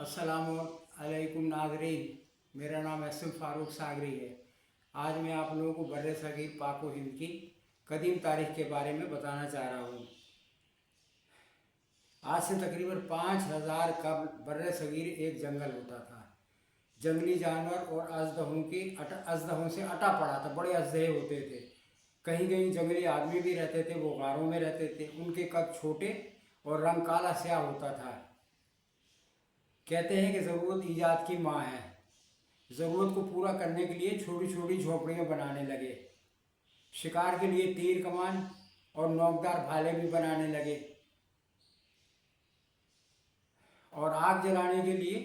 अस्सलामुअलैकुम नाज़रीन, मेरा नाम एसएम फ़ारूक सागरी है। आज मैं आप लोगों को बर्रे सगीर पाक व हिंद की कदीम तारीख़ के बारे में बताना चाह रहा हूँ। आज से तकरीबन 5000 कबल बर्रे सगीर एक जंगल होता था। जंगली जानवर और अजदहों से अटा पड़ा था। बड़े अजदहे होते थे। कहीं कहीं जंगली आदमी भी रहते थे, वो गारों में रहते थे। उनके कद छोटे और रंग काला स्याह होता था। कहते हैं कि ज़रूरत ईजाद की माँ है। ज़रूरत को पूरा करने के लिए छोटी छोटी झोपड़ियाँ बनाने लगे। शिकार के लिए तीर कमान और नोकदार भाले भी बनाने लगे और आग जलाने के लिए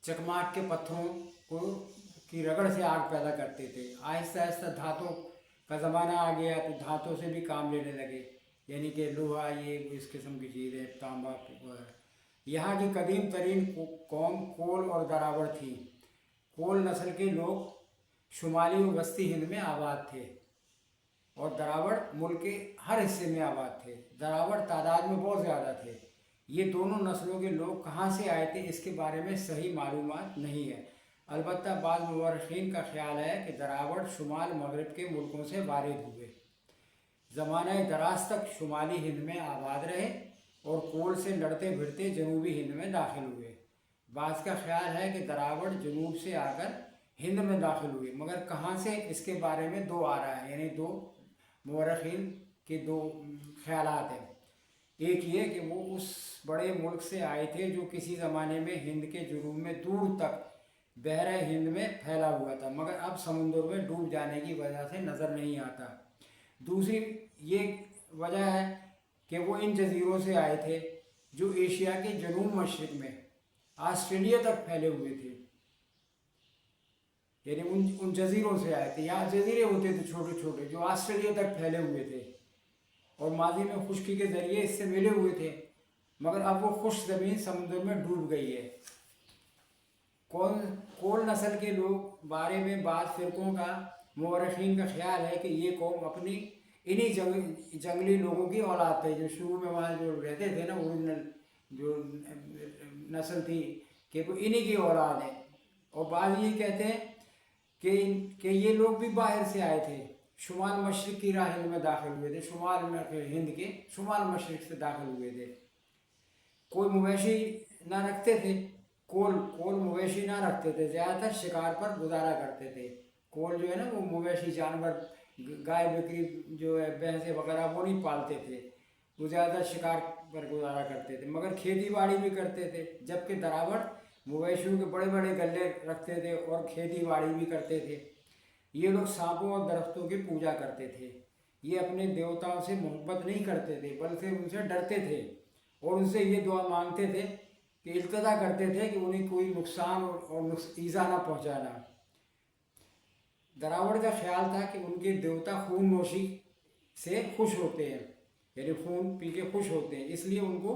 चकमाक के पत्थरों को की रगड़ से आग पैदा करते थे। आहिस्ता आहिस्ता धातों का ज़माना आ गया तो धातों से भी काम लेने लगे, यानी कि लोहा, ये इस किस्म की चीज़ें, तांबा वगैरह। यहाँ की कदीम तरीन कौम कोल और दरावड़ थी। कोल नस्ल के लोग शुमाली व वस्ती हिंद में आबाद थे और दरावड़ मुल्क के हर हिस्से में आबाद थे। दरावड़ तादाद में बहुत ज़्यादा थे। ये दोनों नस्लों के लोग कहाँ से आए थे इसके बारे में सही मालूमात नहीं है। अलबत्ता बाद मुवर्रिखीन का ख्याल है कि दरावड़ शुमाल मगरब के मुल्कों से वारिद हुए। ज़माने दराज तक शुमाली हिंद में आबाद रहे और कोल से लड़ते भिड़ते जनूबी हिंद में दाखिल हुए। बाज़ का ख्याल है कि दरावड़ जनूब से आकर हिंद में दाखिल हुए, मगर कहाँ से इसके बारे में दो आ रहा है, यानी दो मुवर्रिखीन के दो ख्यालात हैं। एक ये कि वो उस बड़े मुल्क से आए थे जो किसी ज़माने में हिंद के जुनूब में दूर तक बहरा हिंद में फैला हुआ था, मगर अब समुद्र में डूब जाने की वजह से नज़र नहीं आता। दूसरी ये वजह है कि वो इन जजीरों से आए थे जो एशिया के जनूब मशरिक में ऑस्ट्रेलिया तक फैले हुए थे, यानी उन जजीरों से आए थे। यहाँ जजीरे होते थे छोटे छोटे जो ऑस्ट्रेलिया तक फैले हुए थे और माजी में खुश्की के ज़रिए इससे मिले हुए थे, मगर अब वो खुश्क ज़मीन समुद्र में डूब गई है। कोल नस्ल के लोग बारे में बाज़ फ़िरक़ों का मुवर्रिखीन का ख्याल है कि ये कौम अपनी इन्हीं जंगली लोगों की औलाद थे जो शुरू में वहाँ जो रहते थे ना, ओरिजिनल जो नस्ल थी, कि वो इन्हीं की औलाद है। और बाज़ ये कहते हैं कि ये लोग भी बाहर से आए थे, शुमाल मशरिक की राह में दाखिल हुए थे, शुमाल हिंद के शुमाल मशरिक से दाखिल हुए थे। कोई मवेशी ना रखते थे। कोल मवेशी ना रखते थे, ज़्यादातर शिकार पर गुजारा करते थे। कोल जो है ना, वो मवेशी जानवर, गाय बकरी जो है, भैंसे वगैरह, वो नहीं पालते थे। वो ज़्यादा शिकार पर गुजारा करते थे, मगर खेती बाड़ी भी करते थे। जबकि दरावड़ मवेशियों के बड़े बड़े गले रखते थे और खेती बाड़ी भी करते थे। ये लोग सांपों और दरख्तों की पूजा करते थे। ये अपने देवताओं से मोहब्बत नहीं करते थे, बल्कि उनसे डरते थे और उनसे ये दुआ मांगते थे कि इल्तिजा करते थे कि उन्हें कोई नुकसान और ईज़ा ना पहुँचाना। दरावड़ का ख्याल था कि उनके देवता खून नोशी से खुश होते हैं, यानी खून पी के खुश होते हैं, इसलिए उनको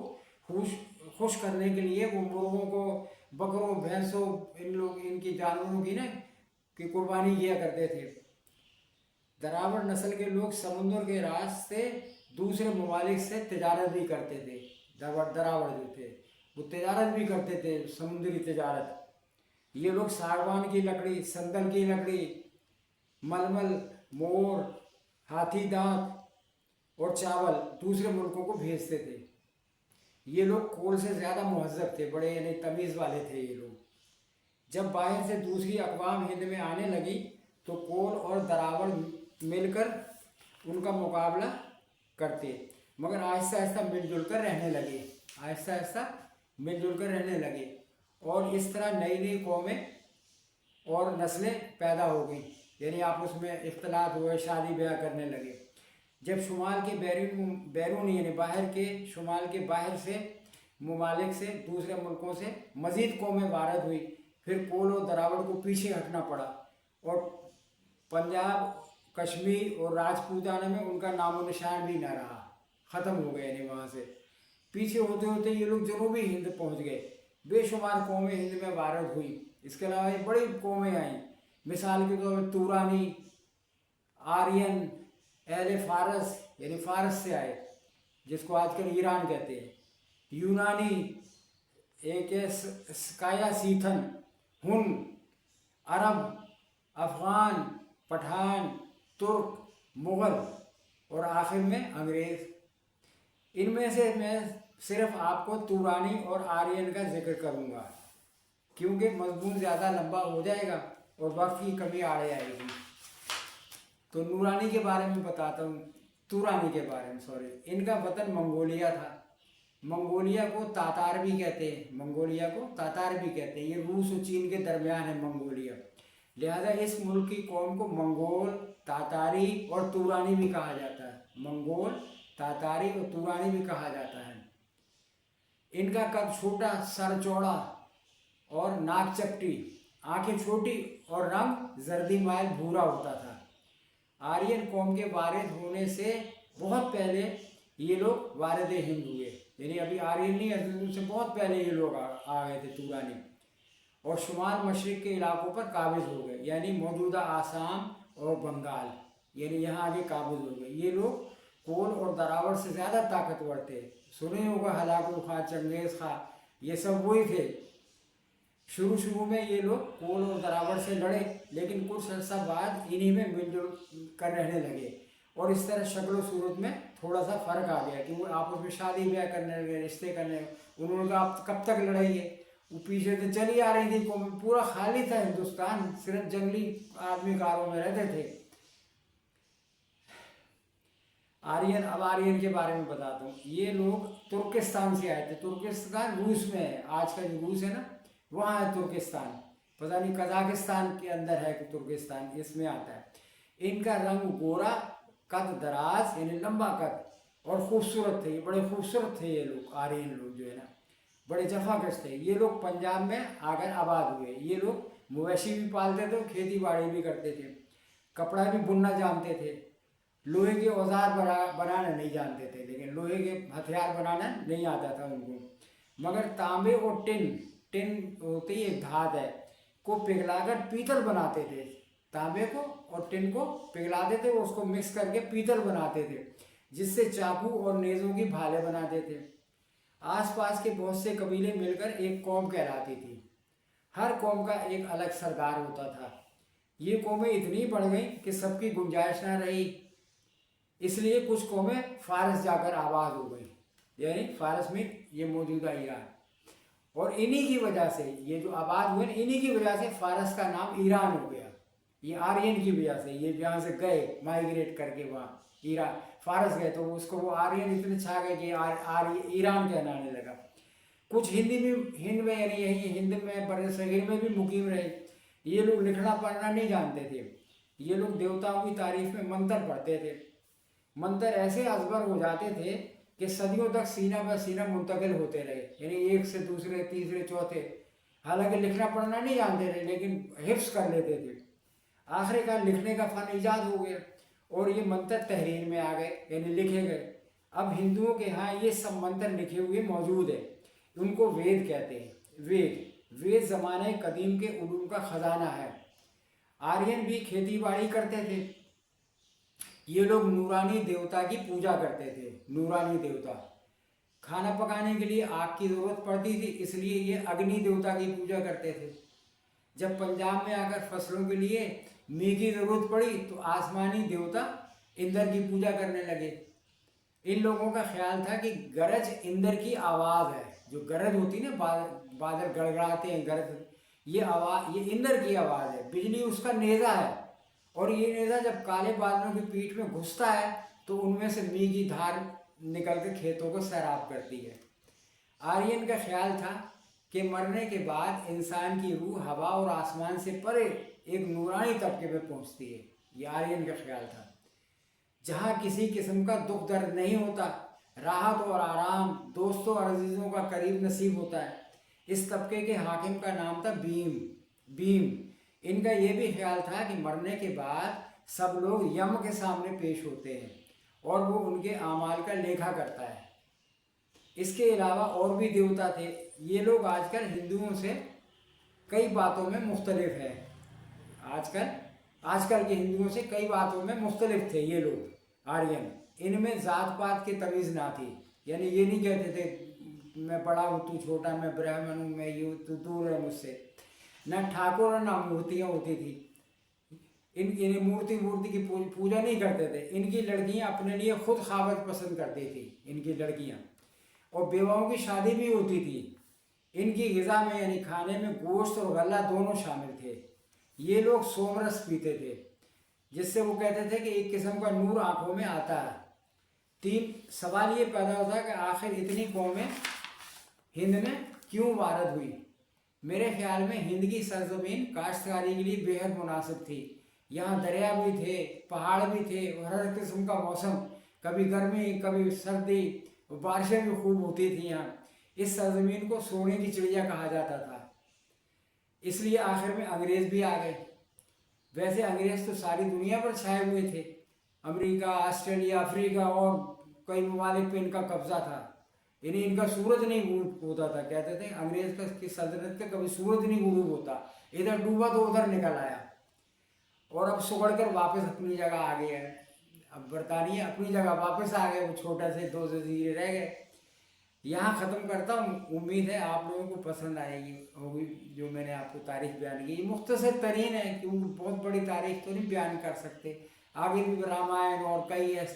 खुश करने के लिए वो मुर्गों को, बकरों, भैंसों, इनकी जानवरों की की कुर्बानी किया करते थे। दरावड़ नस्ल के लोग समुद्र के रास्ते दूसरे ममालिक से तिजारत भी करते थे। दरावड़ जो थे वो तिजारत भी करते थे, समुद्री तिजारत। ये लोग सागवान की लकड़ी, संदल की लकड़ी, मलमल, मोर, हाथी दांत और चावल दूसरे मुल्कों को भेजते थे। ये लोग कोल से ज़्यादा महज़्ज़ब थे, बड़े यानी तमीज़ वाले थे ये लोग। जब बाहर से दूसरी अक़वाम हिंद में आने लगी तो कोल और दरावड़ मिलकर उनका मुकाबला करते, मगर आहिस्ता आहिस्ता मिलजुल कर रहने लगे। आहिस्ता आहिस्ता मिलजुल कर रहने लगे और इस तरह नई नई कौमें और नस्लें पैदा हो गई, यानी आपस में इख्तलात हुए, शादी ब्याह करने लगे। जब शुमाल के बैरून यानी बाहर के, शुमाल के बाहर से ममालिक से, दूसरे मुल्कों से मज़ीद कौमें वारद हुई, फिर कोल और दरावड़ को पीछे हटना पड़ा और पंजाब, कश्मीर और राजपूताना में उनका नामो निशान भी न रहा, ख़त्म हो गए। यानी वहाँ से पीछे होते होते ये लोग जनूबी हिंद पहुँच गए। बेशुमार कौमें हिंद में वारद हुई। इसके अलावा ये बड़ी कौमें आईं, मिसाल के तौर पर तुरानी, आर्यन, अहले फ़ारस यानी फ़ारस से आए, जिसको आजकल ईरान कहते हैं, यूनानी, एक है स्काया सीथन, हुन, अरब, अफ़गान, पठान, तुर्क, मुग़ल और आखिर में अंग्रेज़। इनमें से मैं सिर्फ आपको तुरानी और आर्यन का जिक्र करूँगा, क्योंकि मज़मून ज़्यादा लंबा हो जाएगा और वक्त की कमी आड़े आएगी। तो नूरानी के बारे में बताता हूँ, तुरानी के बारे में, सॉरी। इनका वतन मंगोलिया था। मंगोलिया को तातार भी कहते हैं, मंगोलिया को तातार भी कहते हैं। ये रूस और चीन के दरमियान है मंगोलिया, लिहाजा इस मुल्क की कौम को मंगोल, तातारी और तुरानी भी कहा जाता है। मंगोल, तातारी और तुरानी भी कहा जाता है। इनका कद छोटा, सर चौड़ा और नाक चपटी, आंखें छोटी और रंग जर्दी माइल भूरा होता था। आर्यन कौम के वारिद होने से बहुत पहले ये लोग वारिद हिंद हुए, यानी अभी आर्यन नहीं है, उनसे बहुत पहले ये लोग आ गए थे तुरानी, और शुमाल मशरिक के इलाकों पर काबिज हो गए, यानी मौजूदा आसाम और बंगाल, यानी यहाँ आगे काबिज हो गए। ये लोग कोल और दरावर से ज़्यादा ताकतवर थे। सुने होगा हलाकू खां, चंगेज़ खां, ये सब वही थे। शुरू में ये लोग कोल और दरावर से लड़े, लेकिन कुछ अर्सा बाद इन्हीं में मिलजुल कर रहने लगे, और इस तरह शक्ल और सूरत में थोड़ा सा फ़र्क आ गया कि वो आपस में शादी ब्याह करने लगे, रिश्ते करने। उन्होंने कहा आप कब तक लड़ाइए, वो पीछे तो चली आ रही थी कौम, पूरा खाली था हिंदुस्तान, सिर्फ जंगली आदमी कारों में रहते थे। आर्यन, अब आर्यन के बारे में बताता हूँ। ये लोग तुर्किस्तान से आए थे। तुर्किस्तान रूस में है, आज का जो रूस है ना, वहाँ है तुर्किस्तान। पता नहीं कजाकिस्तान के अंदर है कि तुर्किस्तान, इसमें आता है। इनका रंग गोरा, कद दराज यानी लंबा कद, और खूबसूरत थे। ये बड़े खूबसूरत थे ये लोग, आर्यन लोग जो है ना, बड़े जफाकश थे। ये लोग पंजाब में आकर आबाद हुए। ये लोग मवेशी भी पालते थे, खेती बाड़ी भी करते थे, कपड़ा भी बुनना जानते थे, लोहे के औजार बनाना नहीं जानते थे, लेकिन लोहे के हथियार बनाना नहीं आता था उनको। मगर तांबे और टिन, टिन होती है धात है, को पिघलाकर पीतल बनाते थे। तांबे को और टिन को पिघलाते थे, उसको मिक्स करके पीतल बनाते थे, जिससे चाकू और नेज़ों की भाले बनाते थे। आसपास के बहुत से कबीले मिलकर एक कौम कहलाती थी। हर कौम का एक अलग सरदार होता था। ये कौमें इतनी बढ़ गई कि सबकी गुंजाइश ना रही, इसलिए कुछ कौमें फारस जाकर आबाद हो गई, यानी फारस में ये मौजूदा ईरान। और इन्हीं की वजह से ये जो आबाद हुए, इन्हीं की वजह से फारस का नाम ईरान हो गया। ये आर्यन की वजह से, ये जहाँ से गए माइग्रेट करके वहाँ ईरान फारस गए, तो उसको वो आर्यन इतने छा गए कि ईरान कहलाने लगा। कुछ हिंदी में, हिंद में, यानी यही हिंद में, बरसगीर में भी मुकीम रहे। ये लोग लिखना पढ़ना नहीं जानते थे। ये लोग देवताओं की तारीफ में मंत्र पढ़ते थे। मंत्र ऐसे अजबर हो जाते थे कि सदियों तक सीना ब सीना मुंतकिल होते रहे, यानी एक से दूसरे, तीसरे, चौथे। हालांकि लिखना पढ़ना नहीं जानते थे, लेकिन हिफ्स कर लेते थे। आखिरकार लिखने का फन ईजाद हो गया और ये मंत्र तहरीर में आ गए, यानी लिखे गए। अब हिंदुओं के यहाँ ये सब मंत्र लिखे हुए मौजूद है। उनको वेद कहते हैं। वेद ज़माने कदीम के उलूम का ख़जाना है। आर्यन भी खेती बाड़ी करते थे। ये लोग नूरानी देवता की पूजा करते थे। नूरानी देवता, खाना पकाने के लिए आग की ज़रूरत पड़ती थी, इसलिए ये अग्नि देवता की पूजा करते थे। जब पंजाब में आकर फसलों के लिए मी की ज़रूरत पड़ी तो आसमानी देवता इंद्र की पूजा करने लगे। इन लोगों का ख्याल था कि गरज इंद्र की आवाज़ है। जो गरज होती है ना, बादल गड़गड़ाते हैं, गरज, ये आवाज़, ये इंद्र की आवाज़ है। बिजली उसका नेज़ा है, और ये नेज़ा जब काले बादलों की पीठ में घुसता है तो उनमें से मी की धार निकल कर खेतों को सैराब करती है। आर्यन का ख्याल था कि मरने के बाद इंसान की रूह हवा और आसमान से परे एक नूरानी तबके में पहुंचती है। ये आर्यन का ख्याल था, जहाँ किसी किस्म का दुख दर्द नहीं होता, राहत और आराम दोस्तों और अजीज़ों का करीब नसीब होता है। इस तबके के हाकिम का नाम था भीम। इनका ये भी ख्याल था कि मरने के बाद सब लोग यम के सामने पेश होते हैं और वो उनके आमाल का लेखा करता है। इसके अलावा और भी देवता थे। ये लोग आजकल हिंदुओं से कई बातों में मुख्तलिफ हैं। आजकल के हिंदुओं से कई बातों में मुख्तलिफ थे ये लोग आर्यन। इनमें ज़ात पात की तमीज़ ना थी, यानी ये नहीं कहते थे मैं बड़ा हूँ तू छोटा, मैं ब्राह्मण हूँ, मैं यूँ, तू दूर है मुझसे। न ठाकुर न मूर्तियाँ होती थी। इन मूर्ति की पूजा नहीं करते थे। इनकी लड़कियां अपने लिए खुद खावत पसंद करती थी, इनकी लड़कियां। और बेवाओं की शादी भी होती थी। इनकी ग़िज़ा में यानी खाने में गोश्त और गल्ला दोनों शामिल थे। ये लोग सोमरस पीते थे, जिससे वो कहते थे कि एक किस्म का नूर आंखों में आता है। तीन सवाल ये पैदा होता है कि आखिर इतनी कौमें हिंद में क्यों वारद हुई। मेरे ख्याल में हिंद की सरजमीन काश्तकारी के लिए बेहद मुनासिब थी। यहाँ दरिया भी थे, पहाड़ भी थे, और हर किस्म का मौसम, कभी गर्मी कभी सर्दी, बारिशें भी खूब होती थी यहाँ। इस सरजमीन को सोने की चिड़िया कहा जाता था। इसलिए आखिर में अंग्रेज़ भी आ गए। वैसे अंग्रेज़ तो सारी दुनिया पर छाए हुए थे। अमेरिका, ऑस्ट्रेलिया, अफ्रीका और कई ममालिक पे इनका कब्जा था। इन्हें इनका सूरज नहीं गरूब होता था। कहते थे अंग्रेज़ का की सल्तनत का कभी सूरज नहीं गरूब होता, इधर डूबा तो उधर निकल आया। और अब सुगड़ कर वापस अपनी जगह आ गया है। अब बरतानिया अपनी जगह वापस आ गए, वो छोटे से 2 जजीरे रह गए। यहाँ ख़त्म करता हूँ। उम्मीद है आप लोगों को पसंद आएगी होगी जो मैंने आपको तारीख बयान की। ये मुख्तसर तरीन है, क्योंकि बहुत बड़ी तारीख तो नहीं बयान कर सकते। आगे भी रामायण और कई ऐसे